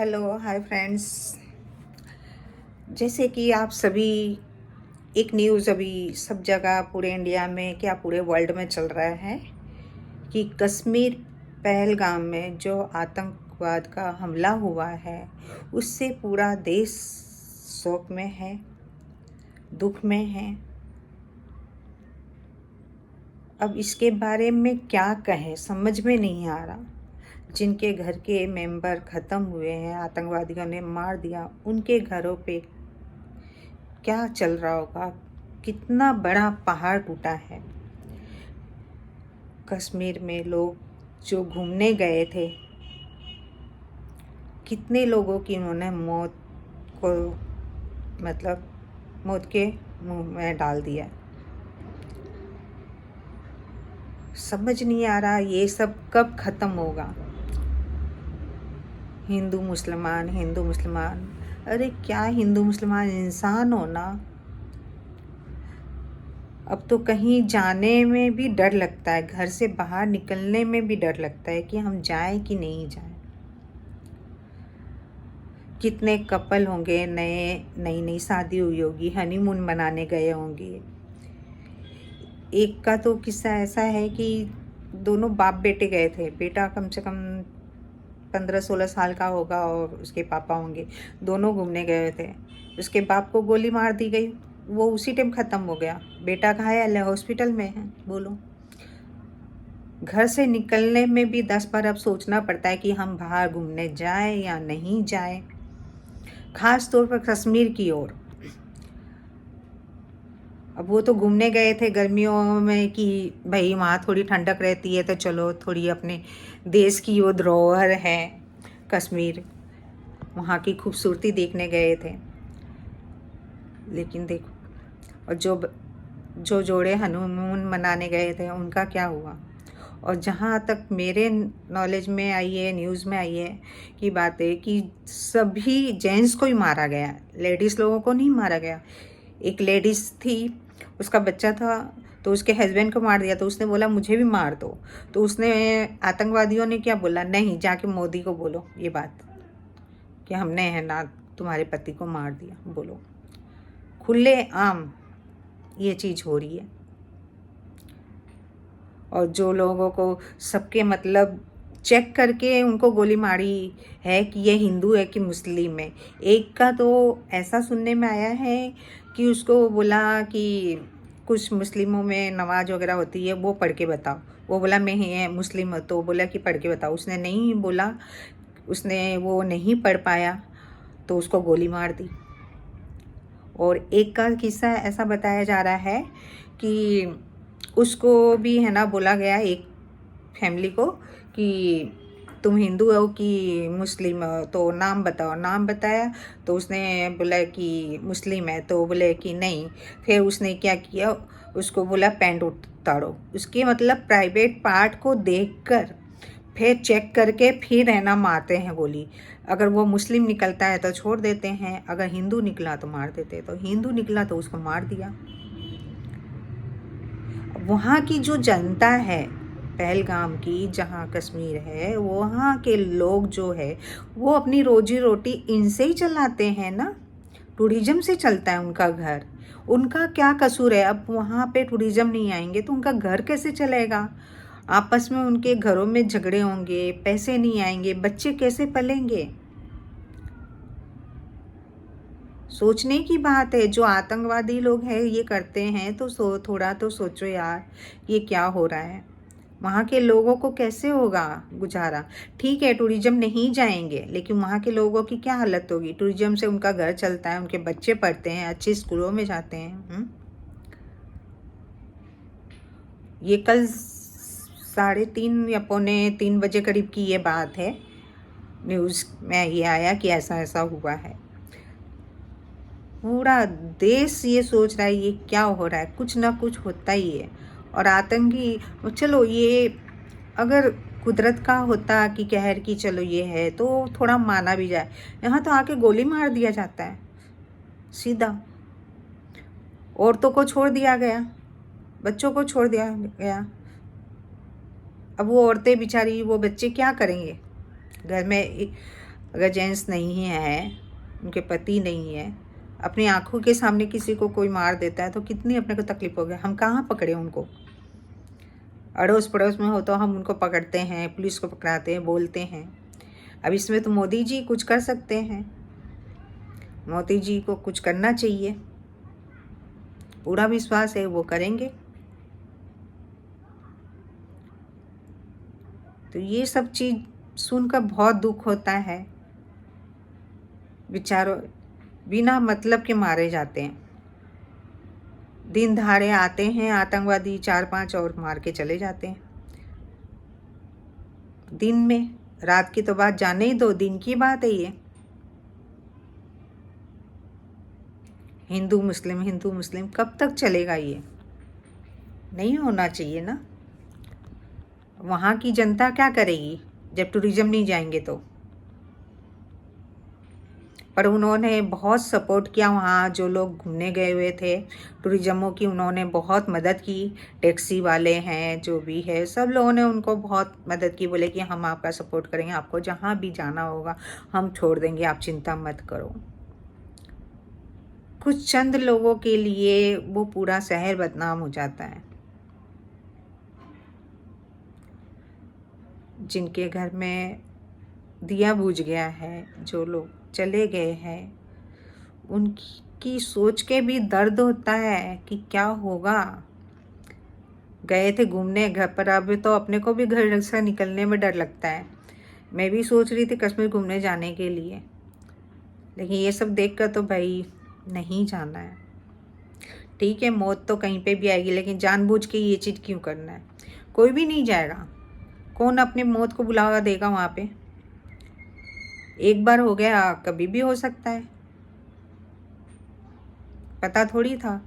Hello hi friends. जैसे कि आप सभी एक न्यूज़ अभी सब जगह पूरे इंडिया में क्या पूरे वर्ल्ड में चल रहा है कि कश्मीर पहलगाम में जो आतंकवाद का हमला हुआ है उससे पूरा देश शोक में है, दुख में है। अब इसके बारे में क्या कहें समझ में नहीं आ रहा। जिनके घर के मेंबर ख़त्म हुए हैं, आतंकवादियों ने मार दिया, उनके घरों पे क्या चल रहा होगा, कितना बड़ा पहाड़ टूटा है। कश्मीर में लोग जो घूमने गए थे, कितने लोगों की उन्होंने मौत को मौत के मुंह में डाल दिया। समझ नहीं आ रहा ये सब कब ख़त्म होगा। हिंदू मुसलमान, अरे क्या हिंदू मुसलमान, इंसान हो ना। अब तो कहीं जाने में भी डर लगता है, घर से बाहर निकलने में भी डर लगता है कि हम जाएं कि नहीं जाएं। कितने कपल होंगे, नई शादी हुई होगी, हनीमून मनाने गए होंगे। एक का तो किस्सा ऐसा है कि दोनों बाप बेटे गए थे। बेटा कम से कम 15-16 साल का होगा और उसके पापा होंगे। दोनों घूमने गए थे। उसके बाप को गोली मार दी गई, वो उसी टाइम ख़त्म हो गया। बेटा घायल है, हॉस्पिटल में है। बोलो, घर से निकलने में भी 10 बार अब सोचना पड़ता है कि हम बाहर घूमने जाएं या नहीं जाएं। ख़ास तौर पर कश्मीर की ओर। अब वो तो घूमने गए थे गर्मियों में कि भाई वहाँ थोड़ी ठंडक रहती है तो चलो थोड़ी अपने देश की वो धरोहर है कश्मीर, वहाँ की खूबसूरती देखने गए थे। लेकिन देखो, और जो जोड़े हनीमून मनाने गए थे उनका क्या हुआ। और जहाँ तक मेरे नॉलेज में आई है, न्यूज़ में आई है कि बात है कि सभी जेंट्स को ही मारा गया, लेडीज़ लोगों को नहीं मारा गया। एक लेडीज़ थी, उसका बच्चा था, तो उसके हस्बैंड को मार दिया। तो उसने बोला मुझे भी मार दो। तो उसने, आतंकवादियों ने क्या बोला, नहीं जाके मोदी को बोलो ये बात कि हमने है ना तुम्हारे पति को मार दिया। बोलो, खुले आम ये चीज़ हो रही है। और जो लोगों को सबके चेक करके उनको गोली मारी है कि ये हिंदू है कि मुस्लिम है। एक का तो ऐसा सुनने में आया है कि उसको बोला कि कुछ मुस्लिमों में नमाज वगैरह होती है, वो पढ़ के बताओ। वो बोला मैं ही मुस्लिम हूँ, तो बोला कि पढ़ के बताओ। उसने नहीं बोला, उसने वो नहीं पढ़ पाया तो उसको गोली मार दी। और एक का किस्सा ऐसा बताया जा रहा है कि उसको भी है ना बोला गया, एक फैमिली को, कि तुम हिंदू हो कि मुस्लिम हो, तो नाम बताओ। नाम बताया तो उसने बोला कि मुस्लिम है, तो बोले कि नहीं। फिर उसने क्या किया, उसको बोला पैंट उतारो। उसके प्राइवेट पार्ट को देखकर फिर चेक करके फिर है ना मारते हैं गोली। अगर वो मुस्लिम निकलता है तो छोड़ देते हैं, अगर हिंदू निकला तो मार देते हैं। तो हिंदू निकला तो उसको मार दिया। वहाँ की जो जनता है पहलगाम की, जहाँ कश्मीर है, वहाँ के लोग जो है वो अपनी रोजी रोटी इनसे ही चलाते हैं ना। टूरिज्म से चलता है उनका घर। उनका क्या कसूर है। अब वहाँ पे टूरिज्म नहीं आएंगे तो उनका घर कैसे चलेगा। आपस में उनके घरों में झगड़े होंगे, पैसे नहीं आएंगे, बच्चे कैसे पलेंगे। सोचने की बात है। जो आतंकवादी लोग हैं ये करते हैं तो थोड़ा तो सोचो यार, ये क्या हो रहा है। वहाँ के लोगों को कैसे होगा गुजारा। ठीक है, टूरिज्म नहीं जाएंगे, लेकिन वहाँ के लोगों की क्या हालत होगी। टूरिज्म से उनका घर चलता है, उनके बच्चे पढ़ते हैं, अच्छे स्कूलों में जाते हैं। ये कल 3:30 या 2:45 बजे करीब की ये बात है। न्यूज़ में ये आया कि ऐसा ऐसा हुआ है। पूरा देश ये सोच रहा है ये क्या हो रहा है, कुछ ना कुछ होता ही है। और आतंकी, चलो ये अगर कुदरत का होता कि कहर की चलो ये है तो थोड़ा माना भी जाए। यहाँ तो आके गोली मार दिया जाता है सीधा। औरतों को छोड़ दिया गया, बच्चों को छोड़ दिया गया। अब वो औरतें बेचारी, वो बच्चे क्या करेंगे घर में। अगर जेंट्स नहीं है, उनके पति नहीं है, अपनी आंखों के सामने किसी को कोई मार देता है तो कितनी अपने को तकलीफ हो गया। हम कहाँ पकड़े उनको? अड़ोस पड़ोस में हो तो हम उनको पकड़ते हैं, पुलिस को पकड़ाते हैं, बोलते हैं। अब इसमें तो मोदी जी कुछ कर सकते हैं, मोदी जी को कुछ करना चाहिए, पूरा विश्वास है वो करेंगे। तो ये सब चीज़ सुनकर बहुत दुख होता है। बेचारों बिना मतलब के मारे जाते हैं, दिन दहाड़े आते हैं आतंकवादी 4-5 और मार के चले जाते हैं। दिन में, रात की तो बात जाने ही दो, दिन की बात है ये। हिंदू मुस्लिम कब तक चलेगा ये? नहीं होना चाहिए ना। वहाँ की जनता क्या करेगी जब टूरिज्म नहीं जाएंगे तो? पर उन्होंने बहुत सपोर्ट किया, वहाँ जो लोग घूमने गए हुए थे टूरिज्मों की, उन्होंने बहुत मदद की। टैक्सी वाले हैं, जो भी है, सब लोगों ने उनको बहुत मदद की। बोले कि हम आपका सपोर्ट करेंगे, आपको जहाँ भी जाना होगा हम छोड़ देंगे, आप चिंता मत करो। कुछ चंद लोगों के लिए वो पूरा शहर बदनाम हो जाता है। जिनके घर में दिया बुझ गया है, जो लोग चले गए हैं, उनकी सोच के भी दर्द होता है कि क्या होगा। गए थे घूमने घर पर, अब तो अपने को भी घर से निकलने में डर लगता है। मैं भी सोच रही थी कश्मीर घूमने जाने के लिए, लेकिन ये सब देखकर तो भाई नहीं जाना है। ठीक है, मौत तो कहीं पे भी आएगी, लेकिन जानबूझ के ये चीज़ क्यों करना है? कोई भी नहीं जाएगा। कौन अपनी मौत को बुलावा देगा वहाँ पे? एक बार हो गया, कभी भी हो सकता है, पता थोड़ी था।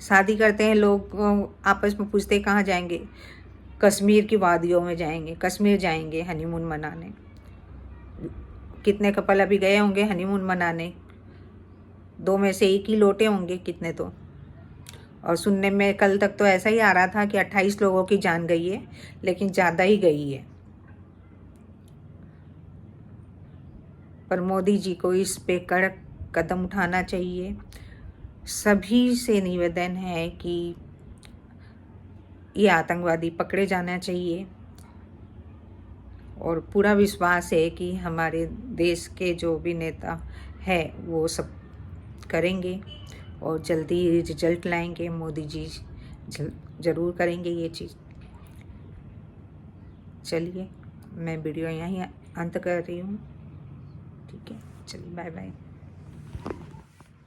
शादी करते हैं लोग, आपस में पूछते हैं कहाँ जाएंगे, कश्मीर की वादियों में जाएंगे, कश्मीर जाएंगे हनीमून मनाने। कितने कपल अभी गए होंगे हनीमून मनाने? 2 में से 1 ही लौटे होंगे कितने तो। और सुनने में कल तक तो ऐसा ही आ रहा था कि 28 लोगों की जान गई है, लेकिन ज़्यादा ही गई है। पर मोदी जी को इस पे कड़क कदम उठाना चाहिए। सभी से निवेदन है कि ये आतंकवादी पकड़े जाना चाहिए, और पूरा विश्वास है कि हमारे देश के जो भी नेता है वो सब करेंगे और जल्दी रिजल्ट लाएंगे। मोदी जी ज़रूर करेंगे ये चीज़। चलिए, मैं वीडियो यहीं अंत कर रही हूँ। ठीक है, चलिए, बाय बाय।